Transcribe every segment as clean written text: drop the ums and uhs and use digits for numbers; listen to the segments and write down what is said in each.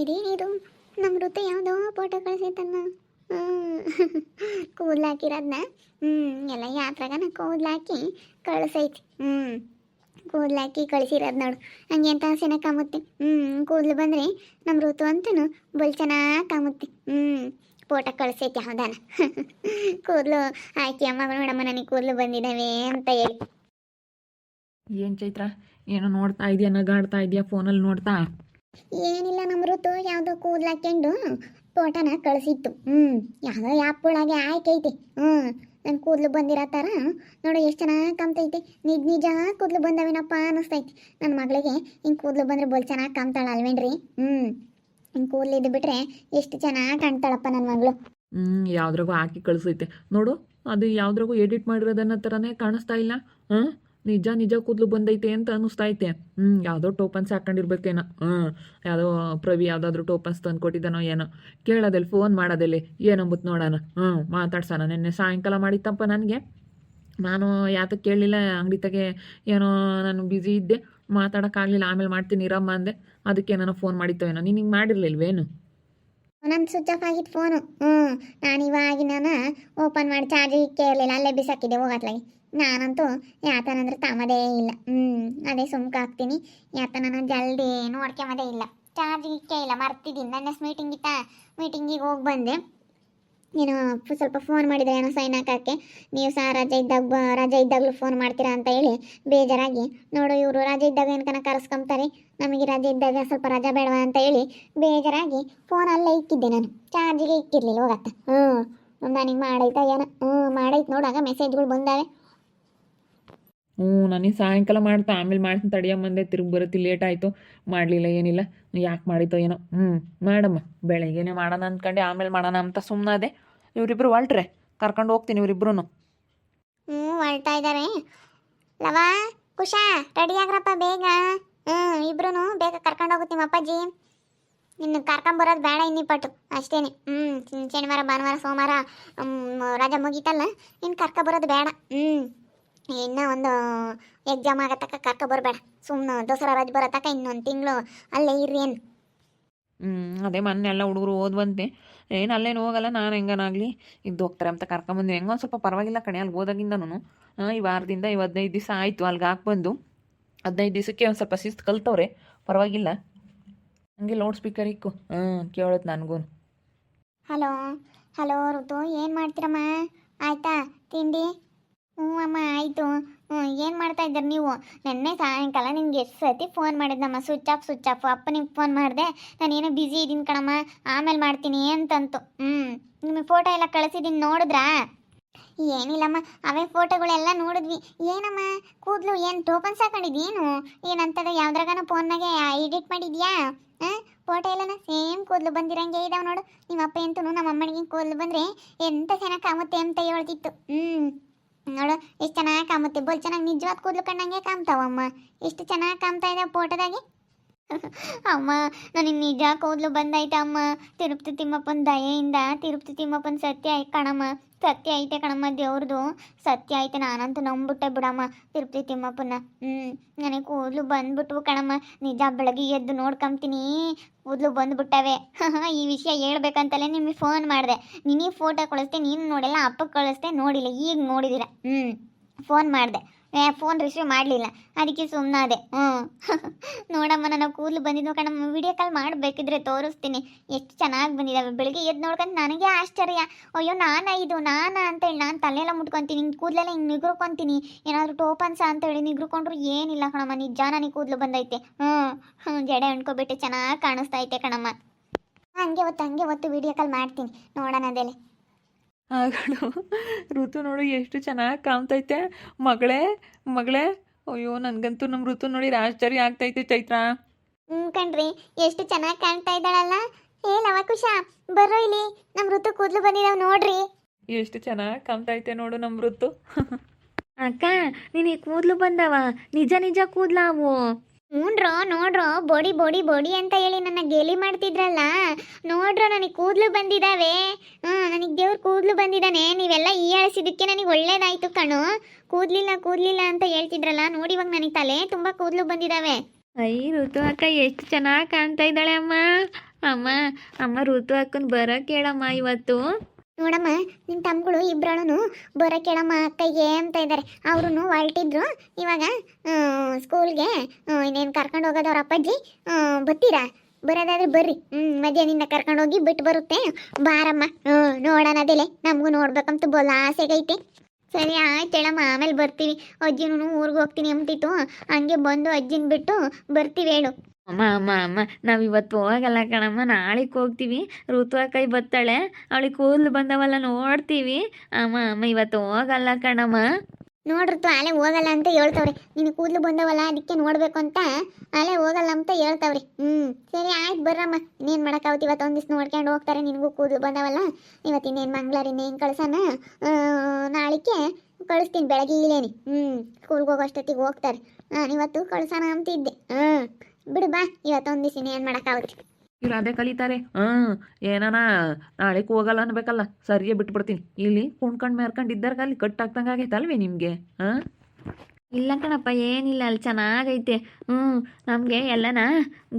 ಇದೇನಿದು ನಮ್ಮ ಋತು ಯಾವುದೋ ಫೋಟೋ ಕಳಿಸೈತನ್ನ. ಕೂದ್ಲಾಕಿರೋದನ್ನ ಎಲ್ಲ ಯಾತ್ರಾಗನ ಕೂದ್ಲಾಕಿ ಕಳಿಸೈತಿ. ಕೂದ್ಲಾಕಿ ಕಳಿಸಿರೋದು ನೋಡು, ಹಂಗೆ ಅಂತ ಹಸಿನ ಕಾಮುತ್ತೆ. ಕೂದಲು ಬಂದರೆ ನಮ್ಮ ಋತು ಅಂತೂ ಬಲ್ ಚೆನ್ನಾಗಿ ಕಾಮುತ್ತೆ. ಫೋಟೋ ಕಳಿಸೈತಿ ಯಾವ್ದಾನ. ಕೂದಲು ಆಯ್ಕೆ ಅಮ್ಮ ನೋಡಮ್ಮ ನನಗೆ ಕೂದಲು ಬಂದಿದ್ದಾವೆ ಅಂತ ಹೇಳಿ. ಏನು ಚೈತ್ರ, ಏನೋ ನೋಡ್ತಾ ಇದೆಯಾ, ನಗಾಡ್ತಾ ಇದೆಯಾ ಫೋನಲ್ಲಿ ನೋಡ್ತಾ? ಏನಿಲ್ಲ, ನಮ್ಮ ಋತು ಯಾವುದೋ ಕೂದಲು ಹಾಕ್ಕೊಂಡು ಫೋಟೋನ ಕಳಿಸಿತ್ತು. ಯಾವುದೋ ಆ್ಯಪ್ ಒಳಗೆ ಆಯ್ಕೆ ಐತಿ. ನನ್ನ ಕೂದಲು ಬಂದಿರೋ ಥರ ನೋಡು ಎಷ್ಟು ಚೆನ್ನಾಗಿ ಕಾಮ್ತೈತಿ. ನಿಜ ಕೂದಲು ಬಂದವೇನಪ್ಪ ಅನ್ನಿಸ್ತೈತಿ. ನನ್ನ ಮಗಳಿಗೆ ಹಿಂಗೆ ಕೂದಲು ಬಂದರೆ ಬಲ್ ಚೆನ್ನಾಗಿ ಕಾಮ್ತಾಳೆ ಅಲ್ವೇನ್ರಿ? ಹಿಂಗೆ ಕೂದಲು ಇದ್ದು ಬಿಟ್ರೆ ಎಷ್ಟು ಚೆನ್ನಾಗಿ ಕಾಣ್ತಾಳಪ್ಪ ನನ್ನ ಮಗಳು. ಯಾವ್ದ್ರಾಗೂ ಹಾಕಿ ಕಳಿಸೈತೆ ನೋಡು, ಅದು ಯಾವ್ದ್ರಾಗೂ ಎಡಿಟ್ ಮಾಡಿರೋದನ್ನ ಥರನೇ ಕಾಣಿಸ್ತಾ ಇಲ್ಲ. ನಿಜ ಕೂದಲು ಬಂದೈತೆ ಅಂತ ಅನ್ನಿಸ್ತೈತೆ. ಯಾವುದೋ ಟೋಪನ್ಸ್ ಹಾಕೊಂಡಿರ್ಬೇಕೇನೋ. ಯಾವುದೋ ಪ್ರವಿ ಯಾವುದಾದ್ರೂ ಟೋಪನ್ಸ್ ತಂದು ಕೊಟ್ಟಿದ್ದಾನೋ ಏನೋ. ಕೇಳೋದಲ್ಲಿ ಫೋನ್ ಮಾಡೋದಲ್ಲಿ ಏನಂಬುತ್ತೆ ನೋಡೋಣ. ಮಾತಾಡ್ಸೋಣ. ನಿನ್ನೆ ಸಾಯಂಕಾಲ ಮಾಡಿತ್ತಪ್ಪ ನನಗೆ. ನಾನು ಯಾತಕ್ಕೆ ಕೇಳಲಿಲ್ಲ, ಅಂಗಡಿ ತಗೆ ಏನೋ ನಾನು ಬ್ಯುಸಿ ಇದ್ದೆ, ಮಾತಾಡೋಕ್ಕಾಗಲಿಲ್ಲ. ಆಮೇಲೆ ಮಾಡ್ತೀನಿ ಇರಮ್ಮ ಅಂದೆ. ಅದಕ್ಕೆ ನಾನು ಫೋನ್ ಮಾಡಿತ್ತೋ ಏನೋ. ನೀನು ಹಿಂಗೆ ಮಾಡಿರಲಿಲ್ವೇನು? ನನ್ನ ಸ್ವಿಚ್ ಆಫ್ ಆಗಿತ್ತು ಫೋನು. ನಾನು ಇವಾಗಿನ ಓಪನ್ ಮಾಡಿ ಚಾರ್ಜಿಗೆ ಇರಲಿಲ್ಲ, ಅಲ್ಲೇ ಬಿಸಾಕಿದ್ದೆ ಹೋಗತ್ಲಾಗಿ. ನಾನಂತೂ ಯಾತನಂದ್ರೆ ತಾಮದೇ ಇಲ್ಲ. ಅದೇ ಸುಮ್ಕ ಹಾಕ್ತೀನಿ. ಯಾತನ ಜಲ್ದಿ ನೋಡ್ಕೊಂಬದೇ ಇಲ್ಲ, ಚಾರ್ಜಿಗೆ ಇಕ್ಕೇ ಇಲ್ಲ, ಮರ್ತಿದ್ದೀನಿ. ನನ್ನ ಮೀಟಿಂಗಿಗೆ ಹೋಗಿ ಬಂದೆ. ನೀನು ಸ್ವಲ್ಪ ಫೋನ್ ಮಾಡಿದ್ರೆ ಏನೋ ಸೈನ್ ಹಾಕೋಕ್ಕೆ, ನೀವು ಸಹ ರಜೆ ಇದ್ದಾಗಲೂ ಫೋನ್ ಮಾಡ್ತೀರಾ ಅಂತ ಹೇಳಿ ಬೇಜಾರಾಗಿ, ನೋಡು ಇವರು ರಜೆ ಇದ್ದಾಗ ಏನಕನ ಕರೆಸ್ಕೊಂತಾರೆ, ನಮಗೆ ರಜೆ ಇದ್ದಾಗ ಸ್ವಲ್ಪ ರಜಾ ಬೇಡವಾ ಅಂತ ಹೇಳಿ ಬೇಜಾರಾಗಿ ಫೋನಲ್ಲೇ ಇಕ್ಕಿದ್ದೆ. ನಾನು ಚಾರ್ಜಿಗೆ ಇಕ್ಕಿರ್ಲಿಲ್ಲ ಹೋಗತ್ತ. ನನಗೆ ಮಾಡೈತಾ ಏನೋ. ಮಾಡೈತೆ ನೋಡಾಗ ಮೆಸೇಜ್ಗಳು ಬಂದಾವೆ. ನನಗೆ ಸಾಯಂಕಾಲ ಮಾಡ್ತಾ ಆಮೇಲೆ ಮಾಡ್ತೀನಿ ತಡಿಯಮ್ಮಂದೆ. ತಿರುಗಿ ಬರುತ್ತೆ, ಲೇಟ್ ಆಯಿತು, ಮಾಡಲಿಲ್ಲ ಏನಿಲ್ಲ. ಯಾಕೆ ಮಾಡಿತೋ ಏನೋ. ಮಾಡಮ್ಮ, ಬೆಳಗ್ಗೆನೇ ಮಾಡೋಣ ಅಂದ್ಕೊಂಡೆ, ಆಮೇಲೆ ಮಾಡೋಣ ಅಂತ ಸುಮ್ಮನಾದೆ. ಇವರಿಬ್ಬರು ಹೊಲ್ಟ್ರೆ ಕರ್ಕೊಂಡು ಹೋಗ್ತೀನಿ ಇವರಿಬ್ರು. ಹೊಲ್ತಾ ಇದ್ದಾರೆ. ಲವಾ ಕುಶಾ ರೆಡಿ ಆಗ್ರಪ್ಪ ಬೇಗ. ಇಬ್ರು ಬೇಗ ಕರ್ಕೊಂಡು ಹೋಗುತ್ತೆ ನಿಮ್ಮ ಅಪ್ಪಾಜಿ. ಇನ್ನು ಕರ್ಕೊಂಬರೋದು ಬೇಡ ಇನ್ನಿಪ್ಪಟ್ಟು ಅಷ್ಟೇನೆ. ಶನಿವಾರ ಭಾನುವಾರ ಸೋಮವಾರ ರಜಾ ಮುಗೀತಲ್ಲ, ಇನ್ನು ಕರ್ಕೊಬರೋದು ಬೇಡ. ಇನ್ನೂ ಒಂದು ಎಕ್ಸಾಮ್ ಆಗತ್ತಕ್ಕ ಕರ್ಕೊಬರ್ಬೇಡ. ಸುಮ್ಮನೆ ದಸರಾ ರಜೆ ಬರತ್ತಕ್ಕ ಇನ್ನೊಂದು ತಿಂಗಳು ಅಲ್ಲೇ ಇರ್ರಿ ಏನು. ಅದೇ ಮೊನ್ನೆ ಎಲ್ಲ ಹುಡುಗರು ಓದ್ವಂತೆ, ಏನು ಅಲ್ಲೇನು ಹೋಗಲ್ಲ, ನಾನು ಹೆಂಗನಾಗಲಿ ಇದ್ದು ಹೋಗ್ತಾರೆ ಅಂತ ಕರ್ಕೊಂಬಂದು. ಹೆಂಗೊಂದು ಸ್ವಲ್ಪ ಪರವಾಗಿಲ್ಲ ಕಣೆ, ಅಲ್ಲಿ ಹೋದಾಗಿಂದನೂ ಈ ವಾರದಿಂದ 15 ದಿವಸ ಆಯಿತು ಅಲ್ಲಿಗೆ ಹಾಕ್ಬಂದು. 15 ದಿವಸಕ್ಕೆ ಒಂದು ಸ್ವಲ್ಪ ಶಿಸ್ತು ಕಲ್ತವ್ರೆ, ಪರವಾಗಿಲ್ಲ. ಹಂಗೆ ಲೌಡ್ ಸ್ಪೀಕರ್ ಇಕ್ಕು, ಕೇಳತ್ತೆ ನನಗೂ. ಹಲೋ ಋತು, ಏನು ಮಾಡ್ತೀರಮ್ಮ? ಆಯ್ತಾ ತಿಂಡಿ? ಅಮ್ಮ ಆಯಿತು. ಏನು ಮಾಡ್ತಾ ಇದ್ದೀರಿ ನೀವು? ನೆನ್ನೆ ಸಾಯಂಕಾಲ ನಿಮ್ಗೆ ಎಷ್ಟು ಸತಿ ಫೋನ್ ಮಾಡಿದ್ದಮ್ಮ, ಸ್ವಿಚ್ ಆಫ್. ಅಪ್ಪನಿಗೆ ಫೋನ್ ಮಾಡಿದೆ, ನಾನೇನೋ ಬ್ಯುಸಿ ಇದ್ದೀನಿ ಕಣಮ್ಮ, ಆಮೇಲೆ ಮಾಡ್ತೀನಿ ಅಂತಂತು. ನಿಮಗೆ ಫೋಟೋ ಎಲ್ಲ ಕಳಿಸಿದ್ದೀನಿ, ನೋಡಿದ್ರಾ? ಏನಿಲ್ಲಮ್ಮ, ಅವೇ ಫೋಟೋಗಳೆಲ್ಲ ನೋಡಿದ್ವಿ. ಏನಮ್ಮ ಕೂದಲು ಏನು ಟೋಪನ್ಸ್ ಹಾಕೊಂಡಿದ್ಯೇನು? ಏನಂತದ ಯಾವ್ದ್ರಾಗನ ಫೋನ್ನಾಗೆ ಎಡಿಟ್ ಮಾಡಿದ್ಯಾ? ಫೋಟೋ ಎಲ್ಲನ ಸೇಮ್ ಕೂದಲು ಬಂದಿರಂಗೆ ಇದಾವೆ ನೋಡು. ನಿಮ್ಮ ಅಪ್ಪ ಅಂತೂ ನಮ್ಮ ಅಮ್ಮನಿಗೆ ಕೂದಲು ಬಂದರೆ ಎಂತ ಚೆನ್ನಾಗಿ ಕಾಮುತ್ತೆ ಅಂತ ಹೇಳ್ತಿತ್ತು. ನೋಡು ಎಷ್ಟು ಚೆನ್ನಾಗಿ ಕಾಮುತ್ತೆ, ಬೋಲ್ ಚೆನ್ನಾಗಿ ನಿಜವಾದ ಕೂದಲು ಕಣ್ಣಂಗೆ ಕಾಮ್ತಾವಮ್ಮ. ಎಷ್ಟು ಚೆನ್ನಾಗಿ ಕಾಮ್ತಾ ಇದ್ದಾವೆ ಫೋಟೋದಾಗೆ. ಅಮ್ಮ ನನಗೆ ನಿಜ ಕೂದಲು ಬಂದೈತೆ ಅಮ್ಮ. ತಿರುಪತಿ ತಿಮ್ಮಪ್ಪನ ದಯೆಯಿಂದ ತಿರುಪತಿ ತಿಮ್ಮಪ್ಪನ ಸತ್ಯ ಐತೆ ಕಣಮ್ಮ, ದೇವ್ರದು ಸತ್ಯ ಐತೆ. ನಾನಂತೂ ನಂಬಿಟ್ಟೆ ಬಿಡಮ್ಮ ತಿರುಪತಿ ತಿಮ್ಮಪ್ಪನ. ನನಗೆ ಕೂದಲು ಬಂದ್ಬಿಟ್ವು ಕಣಮ್ಮ. ನಿಜ ಬೆಳಗ್ಗೆ ಎದ್ದು ನೋಡ್ಕೊಂತೀನಿ, ಕೂದಲು ಬಂದ್ಬಿಟ್ಟವೆ. ಈ ವಿಷಯ ಹೇಳ್ಬೇಕಂತಲೇ ನಿಮಗೆ ಫೋನ್ ಮಾಡಿದೆ. ನಿನಗೆ ಫೋಟೋ ಕಳಿಸ್ದೆ, ನೀನು ನೋಡಿಲ್ಲ, ಅಪ್ಪಗೆ ಕಳಿಸ್ದೆ ನೋಡಿಲ್ಲ, ಈಗ ನೋಡಿದ್ದೀರ. ಫೋನ್ ಮಾಡಿದೆ, ಫೋನ್ ರಿಸೀವ್ ಮಾಡಲಿಲ್ಲ, ಅದಕ್ಕೆ ಸುಮ್ಮನಾದೆ. ನೋಡಮ್ಮ ನನ್ನ ಕೂದಲು ಬಂದಿದ್ದು ಕಣಮ್ಮ, ವಿಡಿಯೋ ಕಾಲ್ ಮಾಡಬೇಕಿದ್ರೆ ತೋರಿಸ್ತೀನಿ ಎಷ್ಟು ಚೆನ್ನಾಗಿ ಬಂದಿದ್ದಾವೆ. ಬೆಳಿಗ್ಗೆ ಎದ್ದು ನೋಡ್ಕೊಂಡು ನನಗೆ ಆಶ್ಚರ್ಯ, ಅಯ್ಯೋ ನಾನಾ ಅಂತೇಳಿ ನಾನು ತಲೆಯೆಲ್ಲ ಮುಟ್ಕೊತೀನಿ, ಹಿಂಗೆ ಕೂದಲೆಲ್ಲ ಹಿಂಗೆ ನಿಗ್ರುಕೊತೀನಿ. ಏನಾದರೂ ಟೋಪನ್ಸ ಅಂತೇಳಿ ನಿಗ್ರುಕೊಂಡ್ರು ಏನಿಲ್ಲ ಕಣಮ್ಮ, ನಿಜ ನನಗೆ ಕೂದಲು ಬಂದೈತೆ. ಜಡೆ ಅಂಟ್ಕೊಬಿಟ್ಟು ಚೆನ್ನಾಗಿ ಕಾಣಿಸ್ತಾ ಐತೆ ಕಣಮ್ಮ. ಹಂಗೆ ಹೊತ್ತು ವಿಡಿಯೋ ಕಾಲ್ ಮಾಡ್ತೀನಿ, ನೋಡೋಣ ಅದೆಲ್ಲ. ಆಗಳು ಋತು ನೋಡು ಎಷ್ಟು ಚೆನ್ನಾಗಿ ಕಾಣ್ತೈತೆ. ಮಗಳೇ, ಅಯ್ಯೋ ನನಗಂತೂ ನಮ್ಮ ಋತು ನೋಡಿ ಆಶ್ಚರ್ಯ ಆಗ್ತೈತೆ ಚೈತ್ರ. ಕಣ್ರಿ ಎಷ್ಟು ಚೆನ್ನಾಗಿ ಕಾಣ್ತಾ ಇದ್ದಾಳಲ್ಲ. ಲವ ಕುಶ ಬರ್ರೋ ಇಲ್ಲಿ, ನಮ್ಮ ಋತು ಕೂದಲು ಬಂದಿದಾವ್ ನೋಡ್ರಿ. ಎಷ್ಟು ಚೆನ್ನಾಗಿ ಕಾಣ್ತೈತೆ ನೋಡು ನಮ್ಮ ಋತು. ಅಕ್ಕ ನಿನಗೆ ಕೂದಲು ಬಂದವ? ನಿಜ ಕೂದಲಾವು? ನೋಡ್ರೋ ಬೋಡಿ ಅಂತ ಹೇಳಿ ನನ್ನ ಗೇಲಿ ಮಾಡ್ತಿದ್ರಲ್ಲ, ನೋಡ್ರೋ ನನಗೆ ಕೂದಲು ಬಂದಿದ್ದಾವೆ. ನನಗೆ ದೇವ್ರು ಕೂದಲು ಬಂದಿದ್ದಾನೆ. ನೀವೆಲ್ಲ ಹೀಯಾಳಿಸಿದ್ದಕ್ಕೆ ನನಗೆ ಒಳ್ಳೇದಾಯ್ತು ಕಣು. ಕೂದಲಿಲ್ಲ ಅಂತ ಹೇಳ್ತಿದ್ರಲ್ಲ, ನೋಡಿ ಇವಾಗ ನನಗೆ ತಲೆ ತುಂಬ ಕೂದಲು ಬಂದಿದ್ದಾವೆ. ಋತು ಅಕ್ಕ ಎಷ್ಟು ಚೆನ್ನಾಗಿ ಕಾಣ್ತಾ ಇದ್ದಾಳೆ ಅಮ್ಮ. ಅಮ್ಮ ಅಮ್ಮ ಋತು ಅಕ್ಕನ ಬರೋಕೆ ಹೇಳಮ್ಮ ಇವತ್ತು. ನೋಡಮ್ಮ ನಿನ್ನ ತಮ್ಮಗಳು ಇಬ್ಬರೂ ಬರೋ ಕೇಳಮ್ಮ ಅಕ್ಕಯ್ಯ ಅಂತ ಇದ್ದಾರೆ. ಅವರು ಹೊರಟಿದ್ರು ಇವಾಗ ಸ್ಕೂಲ್ಗೆ. ಇನ್ನೇನು ಕರ್ಕೊಂಡು ಹೋಗೋದು ಅವ್ರ ಅಪ್ಪಾಜಿ. ಬರ್ತೀರಾ? ಬರೋದಾದ್ರೆ ಬರ್ರಿ. ಮಧ್ಯಾಹ್ನದಿಂದ ಕರ್ಕೊಂಡು ಹೋಗಿ ಬಿಟ್ಟು ಬರುತ್ತೆ. ಬಾರಮ್ಮ. ನೋಡೋಣ ಅದೇಲೆ ನಮಗೂ ನೋಡ್ಬೇಕಂತ ಬೋಲ ಆಸೆಗೈತೆ. ಸರಿ ಆಯ್ತು ಹೇಳಮ್ಮ, ಆಮೇಲೆ ಬರ್ತೀವಿ. ಅಜ್ಜಿನೂ ಊರಿಗೆ ಹೋಗ್ತೀನಿ ಅಂತಿತ್ತು, ಹಂಗೆ ಬಂದು ಅಜ್ಜಿನ ಬಿಟ್ಟು ಬರ್ತೀವಿ ಹೇಳು. ಅಮ್ಮ ಅಮ್ಮ ಅಮ್ಮ ನಾವು ಇವತ್ತು ಹೋಗಲ್ಲ ಕಣಮ್ಮ, ನಾಳೆಗೆ ಹೋಗ್ತೀವಿ. ಋತು ಅಕ್ಕ ಬರ್ತಾಳೆ, ಅವಳಿಗೆ ಕೂದಲು ಬಂದವಲ್ಲ ನೋಡ್ತೀವಿ. ಅಮ್ಮ ಅಮ್ಮ ಇವತ್ತು ಹೋಗಲ್ಲ ಕಣಮ್ಮ. ನೋಡ್ರತು ಆಲೆ ಹೋಗಲ್ಲ ಅಂತ ಹೇಳ್ತವ್ರಿ. ನಿನ್ನ ಕೂದಲು ಬಂದವಲ್ಲ ಅದಕ್ಕೆ ನೋಡ್ಬೇಕು ಅಂತ ಆಲೆ ಹೋಗಲ್ಲ ಅಂತ ಹೇಳ್ತವ್ರಿ. ಸರಿ ಆಯ್ತು ಬರ್ರಮ್ಮ. ಇನ್ನೇನು ಮಾಡೋಕ್ಕಾಗುತ್ತೆ, ಇವತ್ತು ಒಂದಿವ್ಸ ನೋಡ್ಕೊಂಡು ಹೋಗ್ತಾರೆ. ನಿನಗೂ ಕೂದಲು ಬಂದವಲ್ಲ, ಇವತ್ತು ಇನ್ನೇನು ಮಂಗ್ಳಾರ ಇನ್ನೇನು ಕಳ್ಸೋಣ. ನಾಳಿಕೆ ಕಳಿಸ್ತೀನಿ ಬೆಳಗ್ಗೆ ಇಲ್ಲೇನಿ. ಸ್ಕೂಲ್ಗೆ ಹೋಗೋಷ್ಟೊತ್ತಿಗೆ ಹೋಗ್ತಾರೆ. ಇವತ್ತು ಕಳ್ಸೋಣ ಅಂತಿದ್ದೆ. ಬಿಡು ಬಾ, ಇವತ್ತು ಒಂದಿವ್ಸ ಇನ್ನೇನು ಮಾಡೋಕ್ಕಾಗುತ್ತೆ. ಇವ್ರು ಅದೇ ಕಲಿತಾರೆ. ಏನಾನ ನಾಳೆಗೆ ಹೋಗಲ್ಲ ಅನ್ಬೇಕಲ್ಲ, ಸರಿಯೇ ಬಿಟ್ಬಿಡ್ತೀನಿ. ಇಲ್ಲಿ ಕುಣ್ಕೊಂಡು ಮೇರ್ಕೊಂಡು ಇದ್ದಾರ್ಗ ಅಲ್ಲಿ ಕಟ್ಟಾಗ್ದಂಗೆ ಆಗೈತಲ್ವೇ ನಿಮಗೆ? ಇಲ್ಲ ಕಣಪ್ಪ, ಏನಿಲ್ಲ, ಅಲ್ಲಿ ಚೆನ್ನಾಗೈತೆ. ನಮಗೆ ಎಲ್ಲನ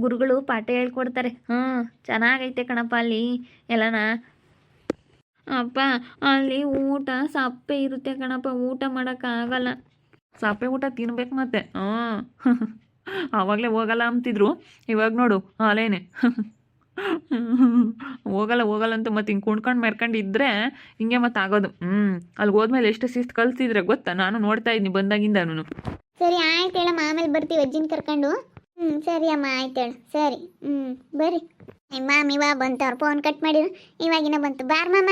ಗುರುಗಳು ಪಾಠ ಹೇಳ್ಕೊಡ್ತಾರೆ. ಚೆನ್ನಾಗೈತೆ ಕಣಪ್ಪ ಅಲ್ಲಿ ಎಲ್ಲನ. ಅಪ್ಪ ಅಲ್ಲಿ ಊಟ ಸಪ್ಪೆ ಇರುತ್ತೆ ಕಣಪ್ಪ, ಊಟ ಮಾಡೋಕ್ಕಾಗಲ್ಲ. ಸಪ್ಪೆ ಊಟ ತಿನ್ಬೇಕು ಮತ್ತೆ. ಆವಾಗಲೇ ಹೋಗಲ್ಲ ಅಂತಿದ್ರು, ಇವಾಗ ನೋಡು ಅಲೇನೆ. ಹೋಗಲ್ಲ ಅಂತ ಮತ್ತೆ ಹಿಂಗೆ ಕುಣ್ಕೊಂಡು ಮೆರ್ಕೊಂಡು ಇದ್ದರೆ ಹಿಂಗೆ ಮತ್ತೆ ಆಗೋದು. ಅಲ್ಲಿಗೆ ಹೋದ್ಮೇಲೆ ಎಷ್ಟು ಶಿಸ್ತು ಕಲಿಸಿದ್ರೆ ಗೊತ್ತಾ? ನಾನು ನೋಡ್ತಾ ಇದ್ದೀನಿ ಬಂದಾಗಿಂದನು. ಸರಿ ಆಯ್ತು ಹೇಳಮ್ಮ, ಆಮೇಲೆ ಬರ್ತೀವಿ ಅಜ್ಜಿನ ಕರ್ಕೊಂಡು. ಸರಿ ಅಮ್ಮ ಆಯ್ತು ಹೇಳು. ಸರಿ ಬರ್ರಿ. ಮಾಮಿ ಬಾ ಬಂತು, ಅವ್ರು ಫೋನ್ ಕಟ್ ಮಾಡಿದ್ರು, ಇವಾಗಿನ ಬಂತು. ಬಾರ್ ಮಾಮ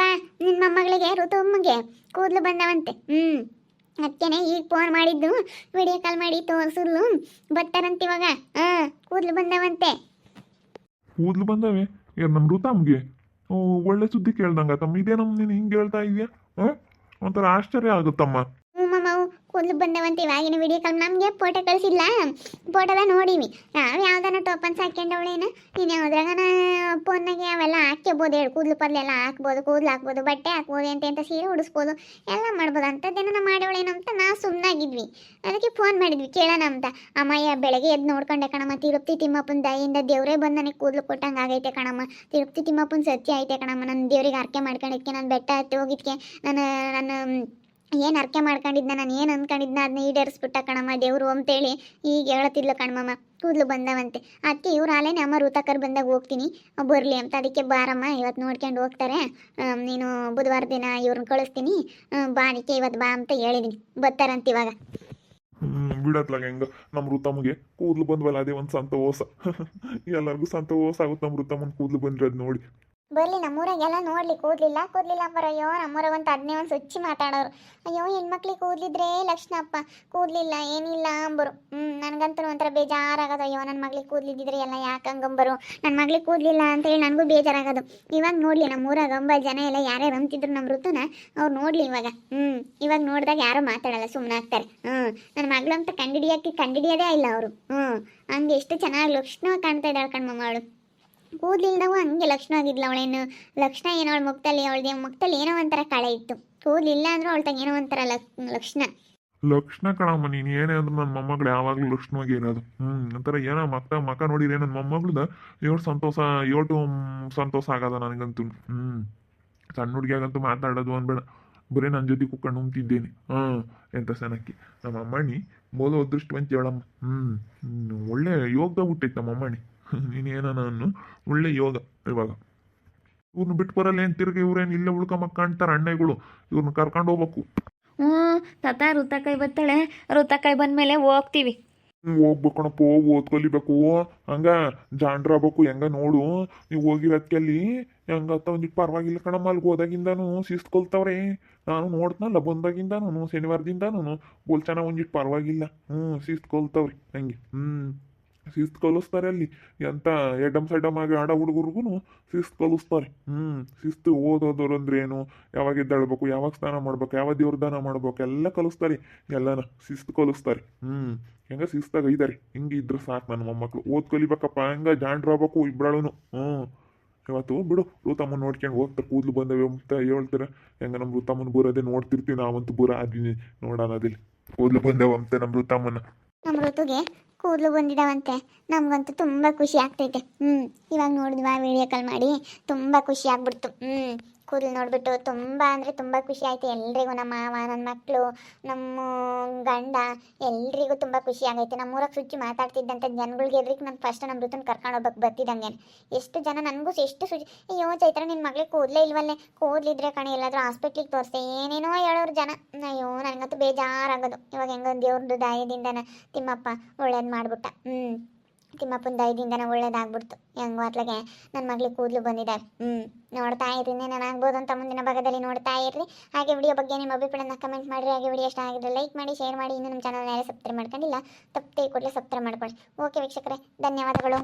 ಬಾ, ನಿನ್ನ ಮೊಮ್ಮಗಳಿಗೆ ಋತು ಅಮ್ಮಗೆ ಕೂದಲು ಬಂದವಂತೆ. ಅದಕ್ಕೇನೆ ಈಗ ಫೋನ್ ಮಾಡಿದ್ದು, ವಿಡಿಯೋ ಕಾಲ್ ಮಾಡಿ ತೋರಿಸಿದ್ಲು. ಬರ್ತಾರಂತೆ ಇವಾಗ. ಕೂದಲು ಬಂದವಂತೆ. ಕೂದಲು ಬಂದವೆ ನಮ್ಮ ಋತಮ್ಗೆ. ಒಳ್ಳೆ ಸುದ್ದಿ ಕೇಳ್ದಂಗ ತಮ್ಮ. ಇದೇ ನೀನು ಹಿಂಗೆ ಹೇಳ್ತಾ ಇದೆಯಾ? ಒಂಥರ ಆಶ್ಚರ್ಯ ಆಗುತ್ತಮ್ಮ. ಮಾಮ ಕೂದಲು ಬಂದವಂತೆ. ಇವಾಗಿನ ವಿಡಿಯೋ ಕಾಲ್ ನಮಗೆ ಫೋಟೋ ಕಳಿಸಿಲ್ಲ, ಫೋಟೋದ ನೋಡಿವಿ. ನಾವು ಯಾವ್ದಾನ ಟೋಪನ್ಸ್ ಹಾಕ್ಯಂಡವಳೇನು, ನೀನು ಯಾವ್ದ್ರಾಗನ ಫೋನ್ನಾಗೆ ಅವೆಲ್ಲ ಹಾಕ್ಯಬೋದು ಹೇಳಿ. ಕೂದಲು ಪದಲೆಲ್ಲ ಹಾಕ್ಬೋದು, ಕೂದಲು ಹಾಕ್ಬೋದು, ಬಟ್ಟೆ ಹಾಕ್ಬೋದು, ಎಂತ ಸೀರೆ ಉಡಿಸ್ಬೋದು, ಎಲ್ಲ ಮಾಡ್ಬೋದು. ಅಂಥದ್ದೇನ ಮಾಡವಳೇನು ಅಂತ ನಾವು ಸುಮ್ಮನಾಗಿದ್ವಿ. ಅದಕ್ಕೆ ಫೋನ್ ಮಾಡಿದ್ವಿ ಕೇಳೋಣ ಅಂತ. ಅಮ್ಮಯ್ಯ ಬೆಳಗ್ಗೆ ಎದ್ದು ನೋಡ್ಕೊಂಡೆ ಕಣಮ್ಮ, ತಿರುಪ್ತಿ ತಿಮ್ಮಪ್ಪನ ದಯಿಂದ ದೇವರೇ ಬಂದು ನನಗೆ ಕೂದಲು ಕೊಟ್ಟಂಗೆ ಆಗೈತೆ ಕಣಮ್ಮ. ತಿರುಪ್ತಿ ತಿಮ್ಮಪ್ಪನ ಸತ್ಯ ಐತೆ ಕಣಮ್ಮ. ನನ್ನ ದೇವ್ರಿಗೆ ಅರ್ಕೆ ಮಾಡ್ಕೊಂಡಿದ್ಕೆ, ನಾನು ಬೆಟ್ಟ ಹತ್ತಿ ಹೋಗಿದ್ಕೆ, ನನ್ನ ಏನು ಅರ್ಕೆ ಮಾಡ್ಕೊಂಡಿದ್ನ, ನಾನು ಏನು ಅಂದ್ಕೊಂಡಿದ್ನ ಅದನ್ನ ಈಡೇರಿಸ್ಬಿಟ್ಟ ಕಣಮ್ಮ ದೇವರು ಅಂತೇಳಿ ಈಗ ಹೇಳ್ತಿದ್ಲು ಕಣ್ಮಮ್ಮ. ಕೂದಲು ಬಂದವಂತೆ. ಅದಕ್ಕೆ ಇವ್ರು ಆಲೇನೆ ಅಮ್ಮ ಋತಕರ್ ಬಂದಾಗ ಹೋಗ್ತೀನಿ ಬರಲಿ ಅಂತ. ಅದಕ್ಕೆ ಬಾರಮ್ಮ ಇವತ್ತು ನೋಡ್ಕೊಂಡು ಹೋಗ್ತಾರೆ. ನೀನು ಬುಧವಾರ ದಿನ ಇವ್ರನ್ನ ಕಳಿಸ್ತೀನಿ ಬಾ, ಅದಕ್ಕೆ ಇವತ್ತು ಬಾ ಅಂತ ಹೇಳಿದ್ದೀನಿ. ಬರ್ತಾರಂತ ಇವಾಗ. ಬಿಡತ್ಲಾಗ ಹೆಂಗ ನಮ್ಮ ಋತಮ್ಗೆ ಕೂದಲು ಬಂದ್ವಲ್ಲ, ಅದೇ ಒಂದು ಸಂತೋಷ. ಎಲ್ಲರಿಗೂ ಸಂತೋಷ ಆಗುತ್ತೆ ನಮ್ಮ ಋತಮ್ಮನ ಕೂದಲು ಬಂದಿರೋದು ನೋಡಿ. ಬರಲಿ ನಮ್ಮೂರಾಗೆಲ್ಲ ನೋಡ್ಲಿ ಕೂದಲಿಲ್ಲ ಅಂಬರು. ಅಯ್ಯೋ ನಮ್ಮೂರಾಗ ಒಂದು ಅದನ್ನೇ ಒಂದು ಸ್ವಚ್ಛ ಮಾತಾಡೋರು. ಅಯ್ಯೋ ಹೆಣ್ಮಕ್ಳಿಗೆ ಕೂದಲಿದ್ರೆ ಲಕ್ಷಣಪ್ಪ, ಕೂದಲಿಲ್ಲ ಏನಿಲ್ಲ ಅಂಬರು. ನನಗಂತೂ ಒಂಥರ ಬೇಜಾರಾಗೋದು. ಅಯ್ಯೋ ನನ್ನ ಮಗ್ಳಿಗೆ ಕೂದಲಿದ್ದಿದ್ರೆ ಎಲ್ಲ ಯಾಕೆ ಹಂಗಂಬರು, ನನ್ನ ಮಗ್ಳಿಗೆ ಕೂದಲಿಲ್ಲ ಅಂತೇಳಿ ನನಗೂ ಬೇಜಾರಾಗೋದು. ಇವಾಗ ನೋಡಲಿ ನಮ್ಮೂರಾಗ 9 ಜನ ಎಲ್ಲ ಯಾರ್ಯಾರು ಅಂತಿದ್ರು ನಮ್ಮ ಋತುನ, ಅವ್ರು ನೋಡಲಿ ಇವಾಗ. ಇವಾಗ ನೋಡಿದಾಗ ಯಾರೂ ಮಾತಾಡಲ್ಲ, ಸುಮ್ಮನೆ ಆಗ್ತಾರೆ. ನನ್ನ ಮಗಳು ಅಂತ ಕಂಡಿಡಿಯೋದೇ ಇಲ್ಲ ಅವರು. ಹಂಗೆ ಎಷ್ಟು ಚೆನ್ನಾಗಿ ಲಕ್ಷಣವಾಗಿ ಕಾಣ್ತಾ ಇದ್ದಾಳೆ ಕಣ್ಮಮ್ಮ ಅವಳು. ಕೂದಲಿಲ್ದವು ಹಂಗೆ ಲಕ್ಷಣವಾಗಿದ್ಲು. ಅವಳೇನು ಲಕ್ಷಣ ಏನೋ ಅವಳ ಮುಖದಲ್ಲಿ, ಅವಳದೇ ಮುಖದಲ್ಲಿ ಏನೋ ಒಂಥರ ಕಳೆ ಇತ್ತು. ಕೂದಲಿಲ್ಲ ಅಂದ್ರೂ ಅವಳ್ತಾಗ ಏನೋ ಒಂಥರ ಲಕ್ಷಣ ಕಣಮ್ಮ. ನೀನು ಏನೇ ಅಂದ್ರೂ ನನ್ನ ಮೊಮ್ಮಗಳು ಯಾವಾಗಲೂ ಲಕ್ಷಣವಾಗಿ ಇರೋದು. ಒಂಥರ ಏನೋ ಮಕ್ಕ ನೋಡಿದ್ರೆ ನನ್ನ ಮೊಮ್ಮಗಳದ ಏಟು ಸಂತೋಷ ಆಗದ ನನಗಂತೂ. ಸಣ್ಣ ಹುಡುಗಿಯಾಗಂತೂ ಮಾತಾಡೋದು ಅನ್ಬೇಡ, ಬರೀ ನನ್ನ ಜೊತೆ ಕುತ್ಕೊಂಡು ಉಂತಿದ್ದೇನೆ. ಎಂತ ಸನಕ್ಕೆ ನಮ್ಮ ಅಮ್ಮಣ್ಣಿ ಬೋಲು ಅದೃಷ್ಟವಂತ ಹೇಳಮ್ಮ. ಒಳ್ಳೆ ಯೋಗದಾಗ ಹುಟ್ಟೈತೆ ನಮ್ಮ ಅಮ್ಮಣ್ಣಿ. ನೀನೇನ ನಾನು ಒಳ್ಳೆ ಯೋಗ. ಇವಾಗ ಇವ್ರನ್ನ ಬಿಟ್ಟು ಬರಲ್ಲ ಏನು, ತಿರ್ಗಿ ಇವ್ರೇನು ಇಲ್ಲೇ ಉಳ್ಕೊಂಬ ಕಾಣ್ತಾರೆ ಅಣ್ಣಗಳು. ಇವ್ರನ್ನ ಕರ್ಕೊಂಡು ಹೋಗ್ಬೇಕು. ತಾತ ಋತಕಾಯಿ ಬರ್ತಾಳೆ, ಋತಕಾಯಿ ಬಂದ್ಮೇಲೆ ಹೋಗ್ತೀವಿ. ಹೋಗ್ಬೇಕಣಪ್ಪ, ಓದ್ಕೊಲಿಬೇಕು. ಹಂಗ ಜಾಂಡ್ರ ಆಗ್ಬೇಕು. ಹೆಂಗ ನೋಡು ನೀವು ಹೋಗಿರೋದಕ್ಕೆ ಅಲ್ಲಿ ಹೆಂಗತ್ತ ಒಂದಿಟ್ಟು ಪರವಾಗಿಲ್ಲ ಕಣಮ್ಮ. ಅಲ್ಲಿಗೆ ಹೋದಾಗಿಂದಾನು ಶಿಸ್ತು ಕೊಲ್ತವ್ರೆ. ನಾನು ನೋಡ್ತನಲ್ಲ ಬಂದಾಗಿಂದಾನು ಶನಿವಾರದಿಂದಾನು ಬೋಲ್ ಚೆನ್ನಾಗಿ ಒಂದಿಟ್ಟು ಪರವಾಗಿಲ್ಲ. ಶಿಸ್ತು ಕೊಲ್ತವ್ರಿ ಹಂಗೆ. ಶಿಸ್ತು ಕಲಿಸ್ತಾರೆ ಅಲ್ಲಿ. ಎಂತ ಎಡಮ್ ಸೈಡಮ್ ಆಗಿ ಆಡೋ ಹುಡುಗರಿಗೂ ಶಿಸ್ತು ಕಲಿಸ್ತಾರೆ. ಶಿಸ್ತು ಓದೋದವ್ರು ಅಂದ್ರೆ ಏನು, ಯಾವಾಗ ಎದ್ದೇಳ್ಬೇಕು, ಯಾವಾಗ ಸ್ನಾನ ಮಾಡ್ಬೇಕು, ಯಾವ ದೇವ್ರ ದಾನ ಮಾಡ್ಬೇಕು ಎಲ್ಲ ಕಲಿಸ್ತಾರೆ. ಎಲ್ಲನ ಶಿಸ್ತು ಕಲಿಸ್ತಾರೆ. ಹೆಂಗ ಶಿಸ್ತಾಗ ಇದ್ದಾರೆ. ಹಿಂಗೆ ಇದ್ರೆ ಸಾಕು ನನ್ನ ಮೊಮ್ಮಕ್ಳು. ಓದ್ ಕಲಿಬೇಕಪ್ಪ, ಹಂಗ ಜಾಂಡ್ರ ಆಗ್ಬೇಕು ಇಬ್ಬಳೂ. ಇವತ್ತು ಬಿಡು ಋತಮ್ಮನ ನೋಡ್ಕೊಂಡು ಹೋಗ್ತಾರೆ. ಕೂದಲು ಬಂದವೆ ಅಂತ ಹೇಳ್ತಾರೆ. ಹೆಂಗ ನಮ್ಮ ಋತಮ್ಮನ ಬರೋದೇ ನೋಡ್ತಿರ್ತೀವಿ ನಾವಂತೂ. ಬುರ ಆದಿನಿ ನೋಡೋಣ ಅದಿಲ್ಲ ಕೂದಲು ಬಂದವ ಅಂತ ನಮ್ಮ ಋತಮ್ಮನ. ನಮ್ಮ ಋತುಗೆ ಕೂದಲು ಬಂದಿದ್ದಾವಂತೆ. ನಮಗಂತೂ ತುಂಬ ಖುಷಿ ಆಗ್ತೈತೆ. ಇವಾಗ ನೋಡಿದ್ವಾ ವಿಡಿಯೋ ಕಾಲ್ ಮಾಡಿ, ತುಂಬ ಖುಷಿ ಆಗ್ಬಿಡ್ತು. ಕೂದಲು ನೋಡಿಬಿಟ್ಟು ತುಂಬ ಅಂದರೆ ತುಂಬ ಖುಷಿ ಆಯಿತು ಎಲ್ರಿಗೂ. ನಮ್ಮ ಮಾವ, ನನ್ನ ಮಕ್ಕಳು, ನಮ್ಮ ಗಂಡ ಎಲ್ರಿಗೂ ತುಂಬ ಖುಷಿ ಆಗೈತೆ. ನಮ್ಮೂರಾಗ ಸುಚ್ಚಿ ಮಾತಾಡ್ತಿದ್ದಂಥ ಜನಗಳಿಗೆ ಎದ್ರಿಗೆ ನಾನು ಫಸ್ಟ್ ನಮ್ಮ ಋತುನ ಕರ್ಕೊಂಡು ಹೋಗ್ಬೇಕು ಬರ್ತಿದ್ದಂಗೆ. ಎಷ್ಟು ಜನ ನನಗೂ ಎಷ್ಟು ಸುಚ್ಚಿ, ಅಯ್ಯೋ ಚೈತ್ರ ನಿನ್ನ ಮಗಳಿಗೆ ಕೂದಲೇ ಇಲ್ವಲ್ಲೇ, ಕೂದಲಿದ್ರೆ ಕಣೆ ಎಲ್ಲಾದರೂ ಹಾಸ್ಪಿಟ್ಲಿಗೆ ತೋರಿಸ್ತೆ, ಏನೇನೋ ಹೇಳೋರು ಜನ. ಅಯ್ಯೋ ನನಗಂತೂ ಬೇಜಾರಾಗೋದು. ಇವಾಗ ಹೆಂಗೋ ದೇವ್ರದ್ದು ದಯದಿಂದನ ತಿಮ್ಮಪ್ಪ ಒಳ್ಳೇದು ಮಾಡಿಬಿಟ್ಟ. ತಿಮ್ಮಪ್ಪನ ದಯದಿಂದನ ಒಳ್ಳೇದಾಗ್ಬಿಡ್ತು. ಹೆಂಗೋ ಅತ್ಲಾಗೆ ನನ್ನ ಮಗಳಿಗೆ ಕೂದಲು ಬಂದಿದ್ದಾರೆ. ನೋಡ್ತಾ ಇರ್ರಿ, ಏನಾಗ್ಬೋದು ಅಂತ ಮುಂದಿನ ಭಾಗದಲ್ಲಿ ನೋಡ್ತಾ ಇರ್ರಿ. ಹಾಗೆ ವಿಡಿಯೋ ಬಗ್ಗೆ ನಿಮ್ಮ ಅಭಿಪ್ರಾಯನ ಕಮೆಂಟ್ ಮಾಡಿರಿ. ಹಾಗೆ ವಿಡಿಯೋ ಇಷ್ಟ ಆಗಿದ್ರೆ ಲೈಕ್ ಮಾಡಿ, ಶೇರ್ ಮಾಡಿ. ಇನ್ನೂ ನಮ್ಮ ಚಾನಲ್ ಯಾರೇ ಸಬ್ಸ್ಕ್ರೈಬ್ ಮಾಡ್ಕೊಂಡಿಲ್ಲ ತಪ್ಪದೆ ಕೂಡಲೇ ಸಬ್ಸ್ಕ್ರೈಬ್ ಮಾಡ್ಕೊಳ್ಳಿ. ಓಕೆ ವೀಕ್ಷಕರೇ, ಧನ್ಯವಾದಗಳು.